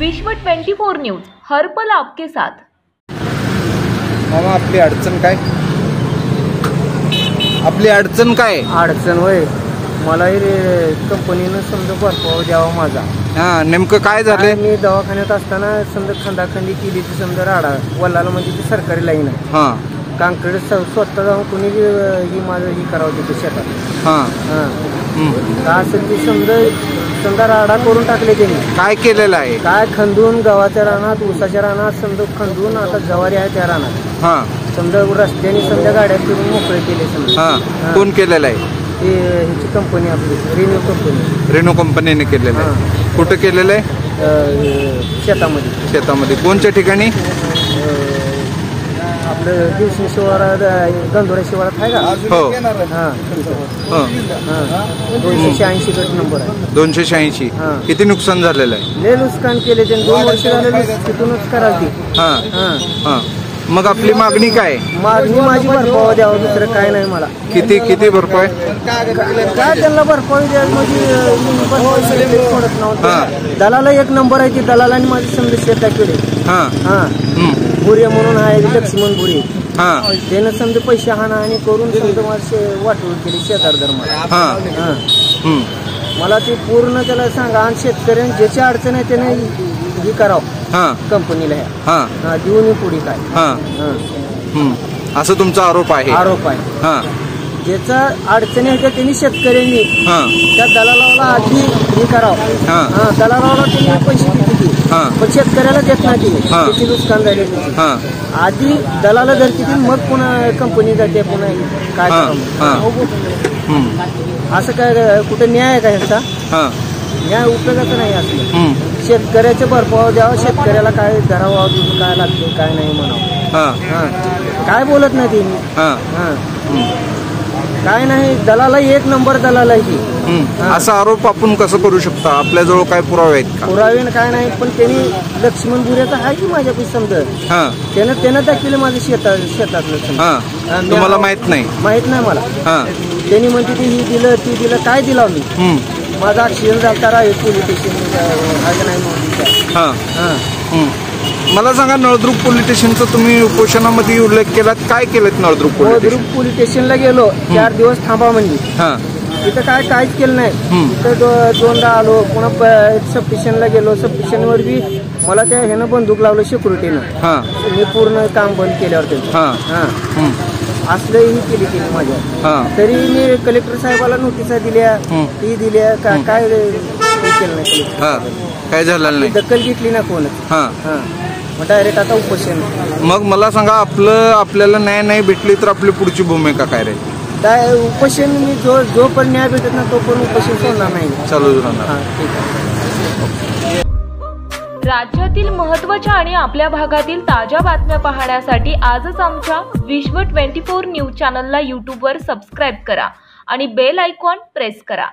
विश्व 24 न्यूज हर पल आपके साथ। मामा आपली अडचण काय? आपली अडचण काय? अडचण होय, मला कंपनीनं समजा भरपाव द्यावा माझा। नेमकं काय झालंय? मी दवाखान्यात असताना समजा खंडाखंडी केली ती समजा राडा वल्लाला म्हणजे ती सरकारी लाईन आहे। कांकडे स्वतः जाऊन कुणी ही माझं ही करावं तिथे शेतात। असं ती समजा राडा करून टाकले त्यांनी। काय केलेलं आहे? काय खंदून गव्हाच्या रानात ऊसाच्या रानात समजा खंदून आता ज्वारी आहे त्या रानात समजा रस्त्याने समजा गाड्या फिरून मोकळे केले समजा। कोण केलेलं आहे? ते ह्याची कंपनी आपली रेन्यू कंपनी। रेन्यू कंपनीने केलेलं आहे। कुठं केलेलं आहे? शेतामध्ये। शेतामध्ये कोणत्या ठिकाणी? आपलं दिवशी शिवारात गंधोरा शिवारात आहे का? हो। 286 गट नंबर आहे। 286। किती नुकसान झालेलं आहे? लय नुकसान केले त्यांनी, 2 वर्ष झाले तिथूनच करायची। मग आपली मागणी काय? मागणी माझी भरपाव द्यावा, दुसरं काय नाही मला। किती भरपाव? काय त्यांना भरपाव द्या म्हणजे सोडत नव्हतं। दलाला 1 नंबर आहे, ती दलालाने माझी समजा शेत केले। बुरे म्हणून आहे लक्ष्मण बुरे, त्यानं समजा पैसे हाणाहाणी करून समजा माझे वाटवून केली शेजार धर्माला। मला ते पूर्ण त्याला सांगा, आणि शेतकऱ्यांनी ज्याची अडचण आहे त्याने हे करावं कंपनीला ह्या देऊन पुढे काय असं तुमचा आरोप आहे? आरोप आहे। ज्याचा अडचणी आहे त्यांनी शेतकऱ्यांनी त्या दलालाला आधी हे करावं। दलालाला त्यांनी पैसे देते पण शेतकऱ्याला देत नाही, त्याची नुकसान झाले। आधी दलाला धरते मग पुन्हा कंपनी जाते, पुन्हा काय असं काय कुठे न्याय आहे का ह्याचा? न्याय उपयोगाचा नाही असलं। शेतकऱ्याचे भरपाव द्यावा, शेतकऱ्याला काय धरावा काय लागते काय नाही म्हणावं। काय बोलत नाही त्यांनी, काय नाही। दलाला 1 नंबर दलाला ही असा आरोप आपण कसं करू शकता? आपल्याजवळ काय पुरावे आहेत का? पुरावे काय नाही, पण त्यांनी लक्ष्मण बुऱ्याचा आहे की माझ्यापाशी समजा त्यानं दाखवलं माझं शेतातलं। तुम्हाला माहित नाही? माहित नाही मला। त्यांनी म्हणते ती ही दिलं ती दिलं, काय दिला मी? माझा ऍक्सिडेंट झाला राहील पोलीस स्टेशन नाही। मला सांगा, नळदुर्ग पोलीस स्टेशनचा तुम्ही उपोषणामध्ये उल्लेख केलात, काय केलं नळदुर्ग पोलीस स्टेशनला गेलो 4 दिवस थांबा म्हणजे, तिथं काहीच केलं नाही। तिथं 2दा आलो, पुन्हा सब स्टेशनला गेलो। सब स्टेशनवर बी मला त्या ह्यानं बंदूक लावलं सिक्युरिटीनं, मी पूर्ण काम बंद केल्यावर त्यांचं असलंही केली माझ्या। तरी मी कलेक्टर साहेबाला नोटिसा दिल्या, ती दिल्या, काय केलं नाही। काय झालं नाही, दखल घेतली ना कोण। डायरेक्ट आता उपोषण। मग मला सांगा, आपल्याला न्याय नाही भेटली तर आपली पुढची भूमिका काय राहील? उपोषण मी जो पण न्याय भेटत ना तो पण उपोषण सोडणार नाही, चालू राहणार। ठीक आहे। राज्यातील महत्त्वाच्या आणि आपल्या भागातील ताज्या बातम्या पाहण्यासाठी आजच आमच्या विश्व 24 न्यूज चॅनलला यूट्यूबवर सबस्क्राईब करा आणि बेल आयकॉन प्रेस करा।